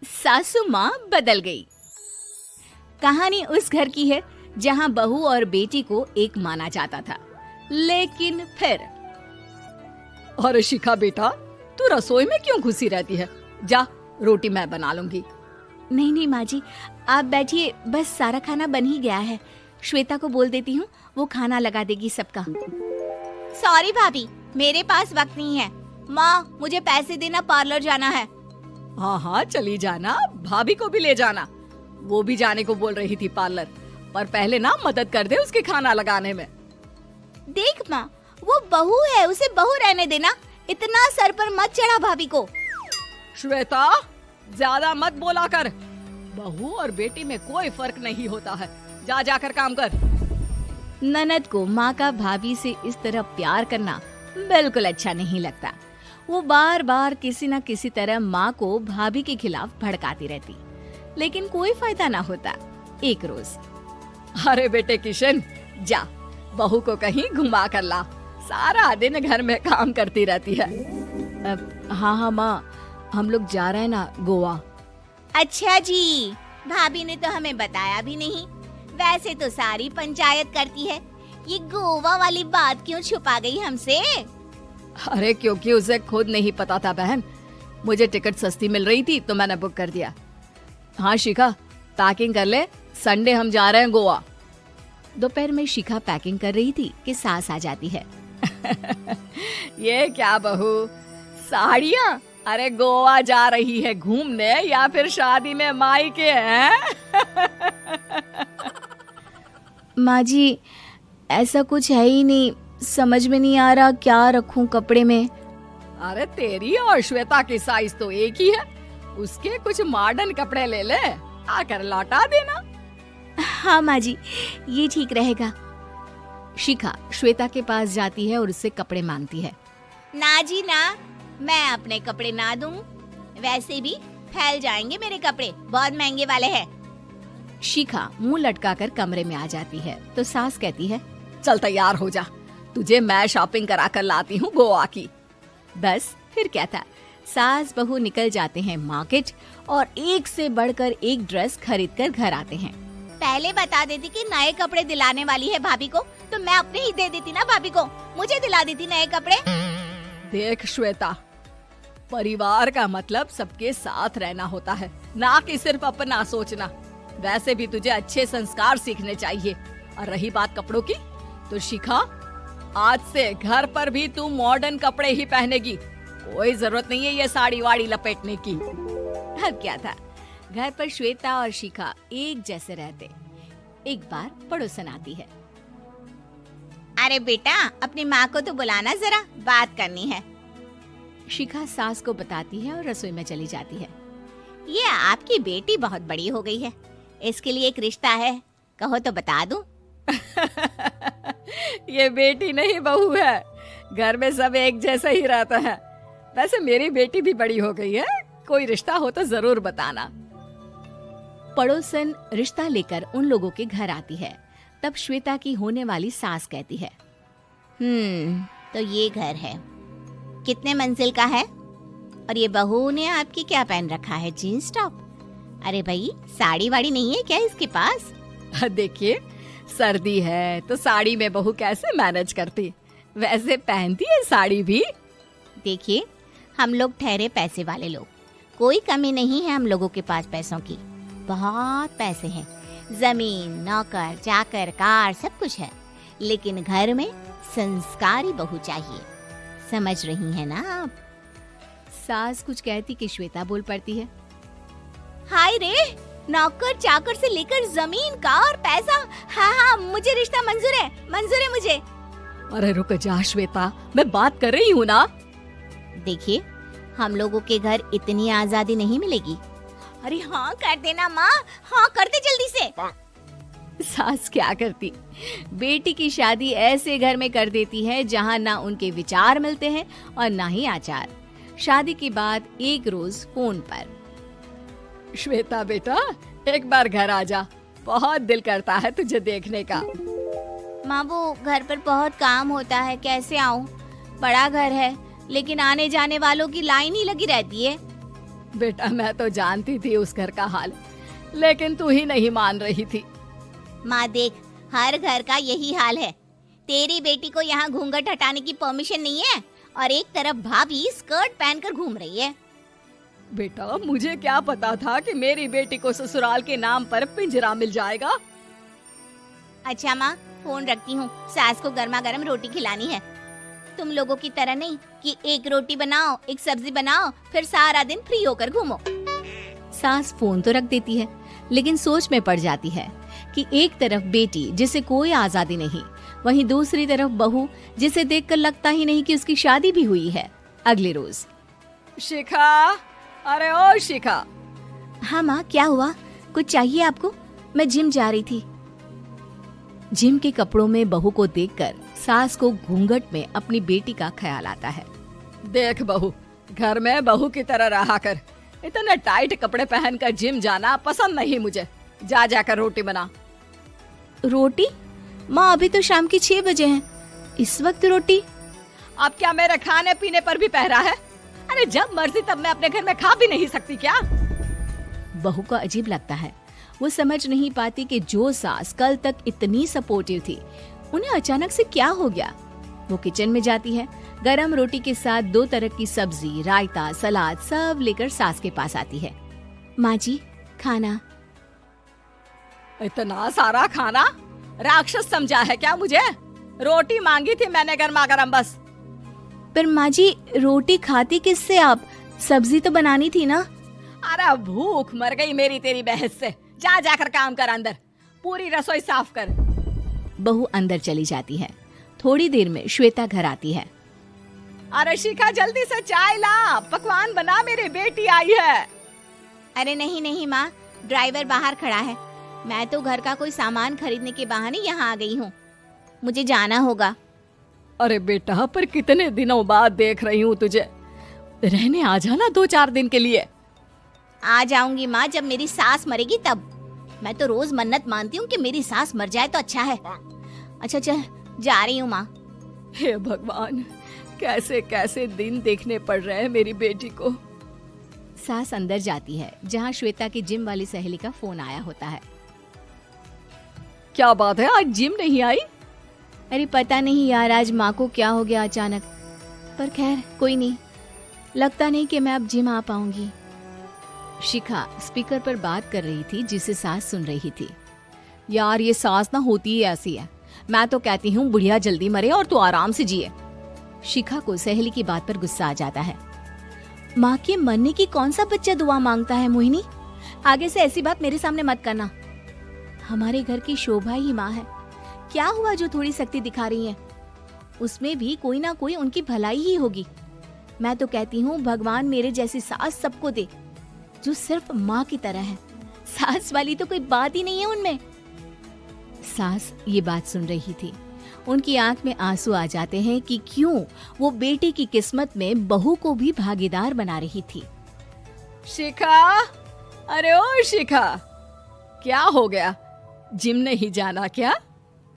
सासू माँ बदल गई। कहानी उस घर की है जहाँ बहू और बेटी को एक माना जाता था, लेकिन फिर अरे शिखा बेटा, तू रसोई में क्यों घुसी रहती है? जा, रोटी मैं बना लूंगी। नहीं नहीं माँ जी, आप बैठिए, बस सारा खाना बन ही गया है। श्वेता को बोल देती हूँ, वो खाना लगा देगी सबका। सॉरी भाभी, मेरे पास वक्त नहीं है। माँ, मुझे पैसे देना, पार्लर जाना है। हाँ हाँ चली जाना, भाभी को भी ले जाना। वो भी जाने को बोल रही थी पार्लर, पर पहले ना मदद कर दे उसके खाना लगाने में। देख माँ, वो बहू है, उसे बहू रहने देना, इतना सर पर मत चढ़ा भाभी को। श्वेता, ज्यादा मत बोला कर। बहू और बेटी में कोई फर्क नहीं होता है। जा जाकर काम कर। ननद को माँ का भाभी से इस तरह प्यार करना बिल्कुल अच्छा नहीं लगता। वो बार बार किसी न किसी तरह माँ को भाभी के खिलाफ भड़काती रहती, लेकिन कोई फायदा ना होता। एक रोज, अरे बेटे किशन, जा बहू को कहीं घुमा कर ला। सारा दिन घर में काम करती रहती है। हाँ हाँ माँ, हम लोग जा रहे हैं ना गोवा। अच्छा जी, भाभी ने तो हमें बताया भी नहीं। वैसे तो सारी पंचायत करती है, ये गोवा वाली बात क्यों छुपा गई हमसे? अरे क्योंकि उसे खुद नहीं पता था बहन। मुझे टिकट सस्ती मिल रही थी तो मैंने बुक कर दिया। हाँ शिखा, पैकिंग कर ले, संडे हम जा रहे हैं गोवा। दोपहर में शिखा पैकिंग कर रही थी कि सास आ जाती है। ये क्या बहू, साड़ियाँ? अरे गोवा जा रही है घूमने या फिर शादी में मायके हैं? माँ जी, ऐसा कुछ है ही नहीं, समझ में नहीं आ रहा क्या रखूं कपड़े में। अरे तेरी और श्वेता की साइज तो एक ही है। उसके कुछ मॉडर्न कपड़े ले ले, आकर लौटा देना। हाँ माँ जी, ये ठीक रहेगा। शिखा श्वेता के पास जाती है और उससे कपड़े मांगती है। ना जी ना, मैं अपने कपड़े ना दूं, वैसे भी फैल जाएंगे मेरे कपड़े, बहुत महंगे वाले हैं। शिखा मुंह लटकाकर कमरे में आ जाती है तो सास कहती है, चल तैयार हो जा, तुझे मैं शॉपिंग करा कर लाती हूँ गोवा की। बस फिर क्या था, सास बहू निकल जाते हैं मार्केट और एक से बढ़कर एक ड्रेस खरीद कर घर आते हैं। पहले बता देती कि नए कपड़े दिलाने वाली है भाभी को, तो मैं अपने ही दे देती ना भाभी को, मुझे दिला देती नए कपड़े। देख श्वेता, परिवार का मतलब सबके साथ रहना होता है, ना कि सिर्फ अपना सोचना। वैसे भी तुझे अच्छे संस्कार सीखने चाहिए। और रही बात कपड़ों की, तो शिखा, आज से घर पर भी तू मॉडर्न कपड़े ही पहनेगी। कोई जरूरत नहीं है ये साड़ी वाड़ी लपेटने की। अब क्या था, घर पर श्वेता और शिखा एक जैसे रहते। एक बार पड़ोसन आती है। अरे बेटा, अपनी माँ को तो बुलाना, जरा बात करनी है। शिखा सास को बताती है और रसोई में चली जाती है। ये आपकी बेटी बहुत बड़ी हो गई है, इसके लिए एक रिश्ता है, कहो तो बता दूं। ये बेटी नहीं बहू है, घर में सब एक जैसा ही रहता है। वैसे मेरी बेटी भी बड़ी हो गई है, कोई रिश्ता हो तो जरूर बताना। पड़ोसन रिश्ता लेकर उन लोगों के घर आती है। तब श्वेता की होने वाली सास कहती है, तो ये घर है, कितने मंजिल का है? और ये बहू ने आपकी क्या पहन रखा है, जीन्स टॉप? अरे भाई, साड़ी वाड़ी नहीं है क्या इसके पास? देखिए, सर्दी है तो साड़ी में बहू कैसे मैनेज करती, वैसे पहनती है साड़ी भी। देखिए, हम लोग ठहरे पैसे वाले लोग, कोई कमी नहीं है हम लोगों के पास पैसों की, बहुत पैसे हैं, जमीन, नौकर चाकर, कार, सब कुछ है, लेकिन घर में संस्कारी बहू चाहिए। समझ रही हैं ना आप? सास कुछ कहती कि श्वेता बोल पड़ती है, हाय रे, नौकर चाकर से लेकर जमीन, कार, पैसा, हाँ, मुझे रिश्ता मंजूर है मुझे। अरे रुक जा श्वेता, मैं बात कर रही हूँ ना। देखिए, हम लोगों के घर इतनी आजादी नहीं मिलेगी। अरे हाँ कर देना माँ, हाँ कर दे जल्दी से। सास क्या करती, बेटी की शादी ऐसे घर में कर देती है जहाँ ना उनके विचार मिलते हैं और ना ही आचार। शादी के बाद एक रोज फोन पर, श्वेता बेटा, एक बार घर आ जा, बहुत दिल करता है तुझे देखने का। माँ, वो घर पर बहुत काम होता है, कैसे आऊँ? बड़ा घर है, लेकिन आने जाने वालों की लाइन ही लगी रहती है। बेटा मैं तो जानती थी उस घर का हाल, लेकिन तू ही नहीं मान रही थी। माँ देख, हर घर का यही हाल है। तेरी बेटी को यहाँ घूंघट हटाने की परमिशन नहीं है और एक तरफ भाभी स्कर्ट पहनकर घूम रही है। बेटा मुझे क्या पता था कि मेरी बेटी को ससुराल के नाम पर पिंजरा मिल जाएगा। अच्छा माँ, फोन रखती हूँ, सास को गर्मा गर्म रोटी खिलानी है। तुम लोगों की तरह नहीं कि एक रोटी बनाओ, एक सब्जी बनाओ, फिर सारा दिन फ्री होकर घूमो। सास फोन तो रख देती है, लेकिन सोच में पड़ जाती है कि एक तरफ बेटी जिसे कोई आजादी नहीं, वहीं दूसरी तरफ बहू जिसे देखकर लगता ही नहीं कि उसकी शादी भी हुई है। अगले रोज। शिखा, अरे ओ शिखा। हाँ माँ, क्या हुआ? कुछ चाहिए आपको? मैं जिम जा रही थी। जिम के कपड़ों में बहू को देखकर सास को घूंघट में अपनी बेटी का ख्याल आता है। देख बहू, घर में बहू की तरह रहा कर। इतने टाइट कपड़े पहनकर जिम जाना पसंद नहीं मुझे। जा जाकर रोटी बना। रोटी? माँ अभी तो शाम की 6 बजे हैं, इस वक्त रोटी? अब क्या मेरे खाने पीने पर भी पहरा है? अरे जब मर्जी तब मैं अपने घर में खा भी नहीं सकती क्या? बहू को अजीब लगता है। वो समझ नहीं पाती कि जो सास कल तक इतनी सपोर्टिव थी, उन्हें अचानक से क्या हो गया। वो किचन में जाती है, गरम रोटी के साथ 2 तरह की सब्जी, रायता, सलाद सब लेकर सास के पास आती है। माँ जी, खाना। इतना सारा खाना? राक्षस समझा है क्या मुझे? रोटी मांगी थी मैंने गर्मा गर्म बस। पर माँ जी, रोटी खाती किससे आप? सब्जी तो बनानी थी ना। अरे भूख मर गई मेरी तेरी बहस से। जा जाकर काम कर, अंदर पूरी रसोई साफ कर। बहू अंदर चली जाती है। थोड़ी देर में श्वेता घर आती है। अरे शिखा, जल्दी से चाय ला, पकवान बना, मेरी बेटी आई है। अरे नहीं नहीं माँ, ड्राइवर बाहर खड़ा है। मैं तो घर का कोई सामान खरीदने के बहाने यहाँ आ गई हूँ, मुझे जाना होगा। अरे बेटा, पर कितने दिनों बाद देख रही हूँ तुझे, रहने आ जाना 2-4 दिन के लिए। आ जाऊंगी माँ, जब मेरी सास मरेगी तब। मैं तो रोज मन्नत मानती हूँ कि मेरी सास मर जाए तो अच्छा है। अच्छा चल, जा रही हूँ माँ। हे भगवान, कैसे कैसे दिन देखने पड़ रहे हैं मेरी बेटी को। सास अंदर जाती है, जहाँ श्वेता की जिम वाली सहेली का फोन आया होता है। क्या बात है, आज जिम नहीं आई? अरे पता नहीं यार, आज माँ को क्या हो गया अचानक। पर खैर कोई नहीं, लगता नहीं कि मैं अब जिम आ पाऊंगी। शिखा स्पीकर पर बात कर रही थी, जिसे सास सुन रही थी। यार ये सास ना होती ही ऐसी है। मैं तो कहती हूँ बुढ़िया जल्दी मरे और तू आराम से जिए। शिखा को सहेली की बात पर गुस्सा आ जाता है। माँ के मरने की कौन सा बच्चा दुआ मांगता है मोहिनी? आगे से ऐसी बात मेरे सामने मत करना। हमारे घर की शोभा ही माँ है। क्या हुआ जो थोड़ी सख्ती दिखा रही है? उसमें भी कोई ना कोई उनकी भलाई ही होगी। मैं तो कहती हूँ भगवान मेरे जैसी सास सबको दे, जो सिर्फ माँ की तरह है। सास वाली तो कोई बात ही नहीं है उनमें। सास ये बात सुन रही थी। उनकी आंख में आंसू आ जाते हैं कि क्यों वो बेटी की किस्मत में बहू को भी भागीदार बना रही थी। शिखा, अरे ओ शिखा, क्या हो गया? जिम नहीं जाना क्या?